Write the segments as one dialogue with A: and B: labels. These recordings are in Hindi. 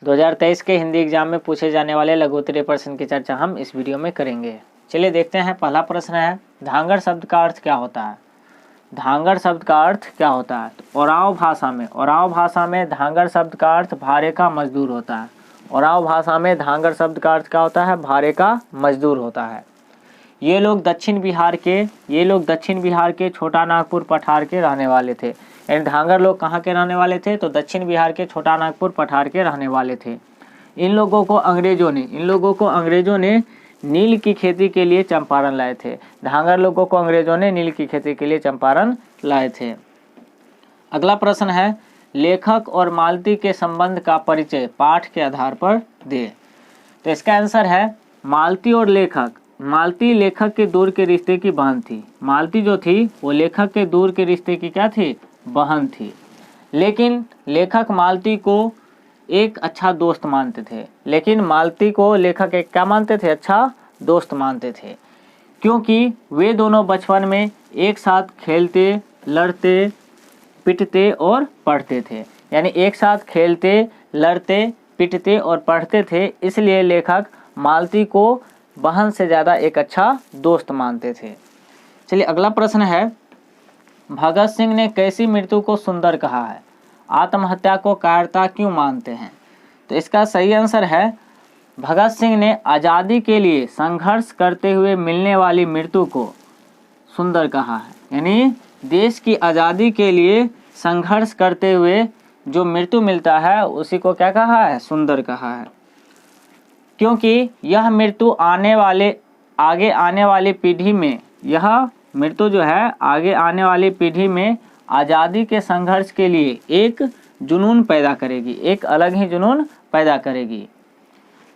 A: 2023 के हिंदी एग्जाम में पूछे जाने वाले लघुत्तरीय प्रश्न की चर्चा हम इस वीडियो में करेंगे। चलिए देखते हैं। पहला प्रश्न है, धांगड़ शब्द का अर्थ क्या होता है? धांगड़ शब्द का अर्थ क्या होता है? तो ओराव भाषा में धांगड़ शब्द का अर्थ भारे का मजदूर होता है। ओराव भाषा में धांगड़ शब्द का अर्थ क्या होता है? भारे का मजदूर होता है। ये लोग दक्षिण बिहार के छोटा नागपुर पठार के रहने वाले थे। यानी धांगड़ लोग कहाँ के रहने वाले थे? तो दक्षिण बिहार के छोटा नागपुर पठार के रहने वाले थे। इन लोगों को अंग्रेजों ने नील की खेती के लिए चंपारण लाए थे। धांगड़ लोगों को अंग्रेजों ने नील की खेती के लिए चंपारण लाए थे। अगला प्रश्न है, लेखक और मालती के संबंध का परिचय पाठ के आधार पर दे। तो इसका आंसर है मालती और लेखक। मालती लेखक के दूर के रिश्ते की बहन थी। मालती जो थी वो लेखक के दूर के रिश्ते की क्या थी? बहन थी। लेकिन लेखक मालती को एक अच्छा दोस्त मानते थे। अच्छा दोस्त मानते थे, क्योंकि वे दोनों बचपन में एक साथ खेलते, लड़ते, पिटते और पढ़ते थे। यानी एक साथ खेलते, लड़ते, पिटते और पढ़ते थे, इसलिए लेखक मालती को बहन से ज़्यादा एक अच्छा दोस्त मानते थे। चलिए अगला प्रश्न है, भगत सिंह ने कैसी मृत्यु को सुंदर कहा है? आत्महत्या को कायरता क्यों मानते हैं? तो इसका सही आंसर है, भगत सिंह ने आज़ादी के लिए संघर्ष करते हुए मिलने वाली मृत्यु को सुंदर कहा है। यानी देश की आज़ादी के लिए संघर्ष करते हुए जो मृत्यु मिलता है उसी को क्या कहा है? सुंदर कहा है। क्योंकि यह मृत्यु आगे आने वाली पीढ़ी में आज़ादी के संघर्ष के लिए एक जुनून पैदा करेगी, एक अलग ही जुनून पैदा करेगी।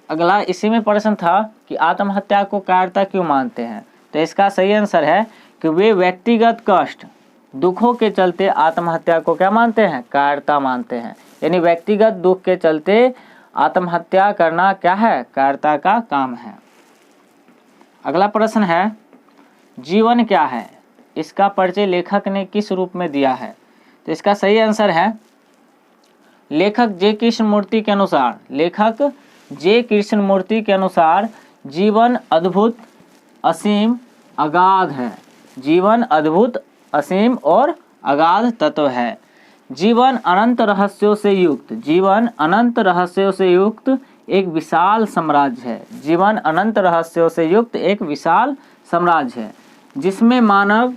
A: अगला इसी में प्रश्न था कि आत्महत्या को कायरता क्यों मानते हैं? तो इसका सही आंसर है कि वे व्यक्तिगत कष्ट, दुखों के चलते आत्महत्या को क्या मानते हैं? कायरता मानते हैं। यानी व्यक्तिगत दुख के चलते आत्महत्या करना क्या है? कायरता का काम है। अगला प्रश्न है, जीवन क्या है? इसका परिचय लेखक ने किस रूप में दिया है? तो इसका सही आंसर है, लेखक जे कृष्णमूर्ति के अनुसार जीवन अद्भुत, असीम, अगाध है। जीवन अद्भुत, असीम और अगाध तत्व है। जीवन अनंत रहस्यों से युक्त एक विशाल साम्राज्य है। जीवन अनंत रहस्यों से युक्त एक विशाल साम्राज्य है, जिसमें मानव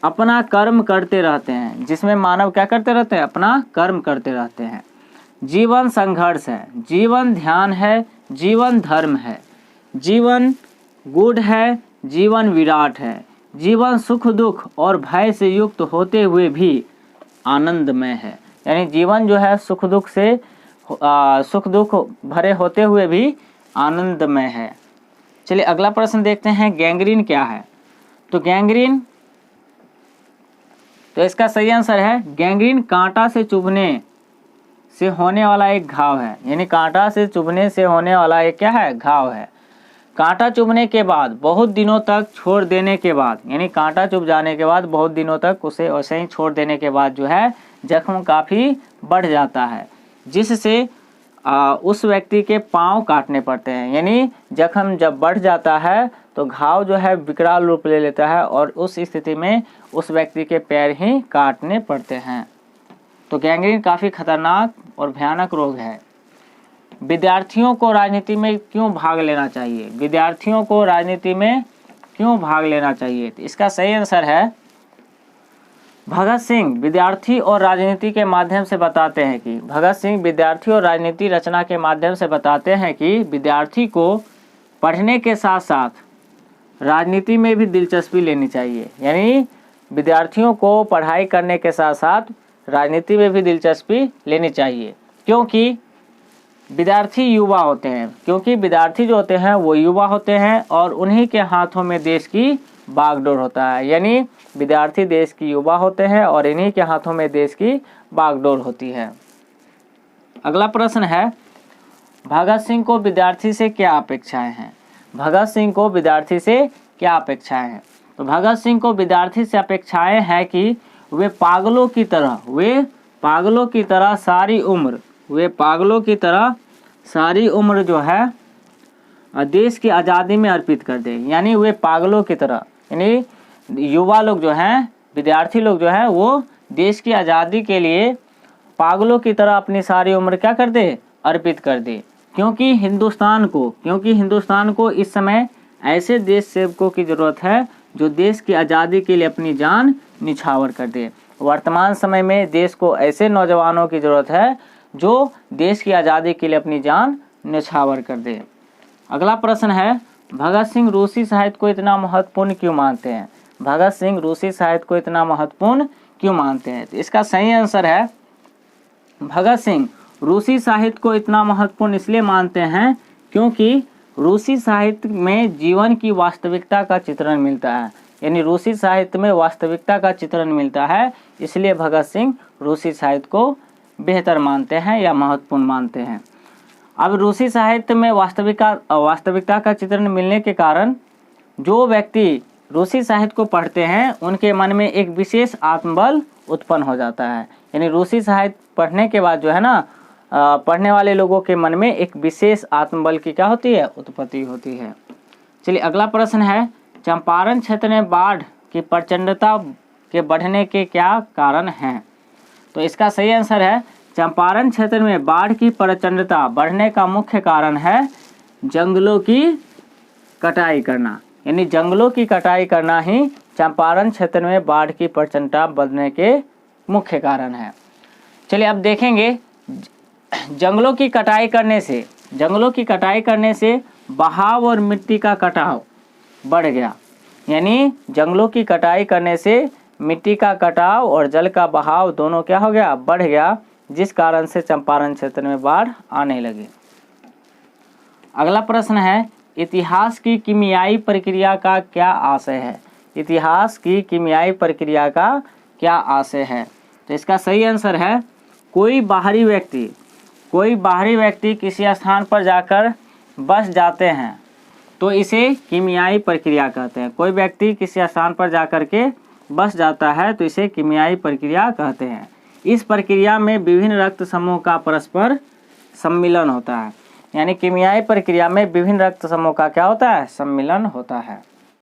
A: अपना कर्म करते रहते हैं। अपना कर्म करते रहते हैं। जीवन संघर्ष है, जीवन ध्यान है, जीवन धर्म है, जीवन गूढ़ है, जीवन विराट है, जीवन सुख दुख और भय से युक्त होते हुए भी आनंदमय है। यानी जीवन जो है सुख दुख भरे होते हुए भी आनंदमय है। चलिए अगला प्रश्न देखते हैं, गैंग्रीन क्या है? तो इसका सही आंसर है, गैंग्रीन कांटा से चुभने से होने वाला एक घाव है। यानी कांटा से चुभने से होने वाला एक क्या है? घाव है। कांटा चुभने के बाद बहुत दिनों तक छोड़ देने के बाद, यानी कांटा चुभ जाने के बाद बहुत दिनों तक उसे वैसे ही छोड़ देने के बाद जो है जख्म काफ़ी बढ़ जाता है, जिससे उस व्यक्ति के पांव काटने पड़ते हैं। यानी जख्म जब बढ़ जाता है तो घाव जो है विकराल रूप ले लेता है और उस स्थिति में उस व्यक्ति के पैर ही काटने पड़ते हैं। तो गैंग्रीन काफ़ी खतरनाक और भयानक रोग है। विद्यार्थियों को राजनीति में क्यों भाग लेना चाहिए? तो इसका सही आंसर है, भगत सिंह विद्यार्थी और राजनीति के माध्यम से बताते हैं कि विद्यार्थी को पढ़ने के साथ साथ राजनीति में भी दिलचस्पी लेनी चाहिए। यानी विद्यार्थियों को पढ़ाई करने के साथ साथ राजनीति में भी दिलचस्पी लेनी चाहिए, क्योंकि विद्यार्थी जो होते हैं वो युवा होते हैं और उन्हीं के हाथों में देश की बागडोर होता है। यानी विद्यार्थी देश की युवा होते हैं और इन्हीं के हाथों में देश की बागडोर होती है। अगला प्रश्न है, भगत सिंह को विद्यार्थी से क्या अपेक्षाएं हैं? तो भगत सिंह को विद्यार्थी से अपेक्षाएं हैं कि वे पागलों की तरह सारी उम्र वे पागलों की तरह सारी उम्र जो है देश की आज़ादी में अर्पित कर दे। यानी वे पागलों की तरह, यानी युवा लोग जो हैं, विद्यार्थी लोग जो हैं, वो देश की आज़ादी के लिए पागलों की तरह अपनी सारी उम्र क्या कर दे, अर्पित कर दे। क्योंकि हिंदुस्तान को इस समय ऐसे देश सेवकों की ज़रूरत है जो देश की आज़ादी के लिए अपनी जान निछावर कर दे। वर्तमान समय में देश को ऐसे नौजवानों की ज़रूरत है जो देश की आज़ादी के लिए अपनी जान निछावर कर दे। अगला प्रश्न है, भगत सिंह रूसी साहित्य को इतना महत्वपूर्ण क्यों मानते हैं? भगत सिंह रूसी साहित्य को इतना महत्वपूर्ण क्यों मानते हैं? तो इसका सही आंसर है, भगत सिंह रूसी साहित्य को इतना महत्वपूर्ण इसलिए मानते हैं क्योंकि रूसी साहित्य में जीवन की वास्तविकता का चित्रण मिलता है। यानी रूसी साहित्य में वास्तविकता का चित्रण मिलता है, इसलिए भगत सिंह रूसी साहित्य को बेहतर मानते हैं या महत्वपूर्ण मानते हैं। अब रूसी साहित्य में वास्तविकता का चित्रण मिलने के कारण जो व्यक्ति रूसी साहित्य को पढ़ते हैं उनके मन में एक विशेष आत्मबल उत्पन्न हो जाता है। यानी रूसी साहित्य पढ़ने के बाद जो है ना, पढ़ने वाले लोगों के मन में एक विशेष आत्मबल की क्या होती है, उत्पत्ति होती है। चलिए अगला प्रश्न है, चंपारण क्षेत्र में बाढ़ की प्रचंडता के बढ़ने के क्या कारण हैं? तो इसका सही आंसर है, चंपारण क्षेत्र में बाढ़ की प्रचंडता बढ़ने का मुख्य कारण है जंगलों की कटाई करना। यानी जंगलों की कटाई करना ही चंपारण क्षेत्र में बाढ़ की प्रचंडता बढ़ने के मुख्य कारण है। चलिए अब देखेंगे, जंगलों की कटाई करने से बहाव और मिट्टी का कटाव बढ़ गया। यानी जंगलों की कटाई करने से मिट्टी का कटाव और जल का बहाव दोनों क्या हो गया, बढ़ गया, जिस कारण से चंपारण क्षेत्र में बाढ़ आने लगी। अगला प्रश्न है, इतिहास की कीमियाई प्रक्रिया का क्या आशय है? इतिहास की कीमियाई प्रक्रिया का क्या आशय है? तो इसका सही आंसर है, कोई बाहरी व्यक्ति किसी स्थान पर जाकर बस जाते हैं तो इसे कीमियाई प्रक्रिया कहते हैं। कोई व्यक्ति किसी स्थान पर जाकर के बस जाता है तो इसे कीमियाई प्रक्रिया कहते हैं। इस प्रक्रिया में विभिन्न रक्त समूह का परस्पर सम्मिलन होता है। यानी कीमियाई प्रक्रिया में विभिन्न रक्त समूह का क्या होता है, सम्मिलन होता है।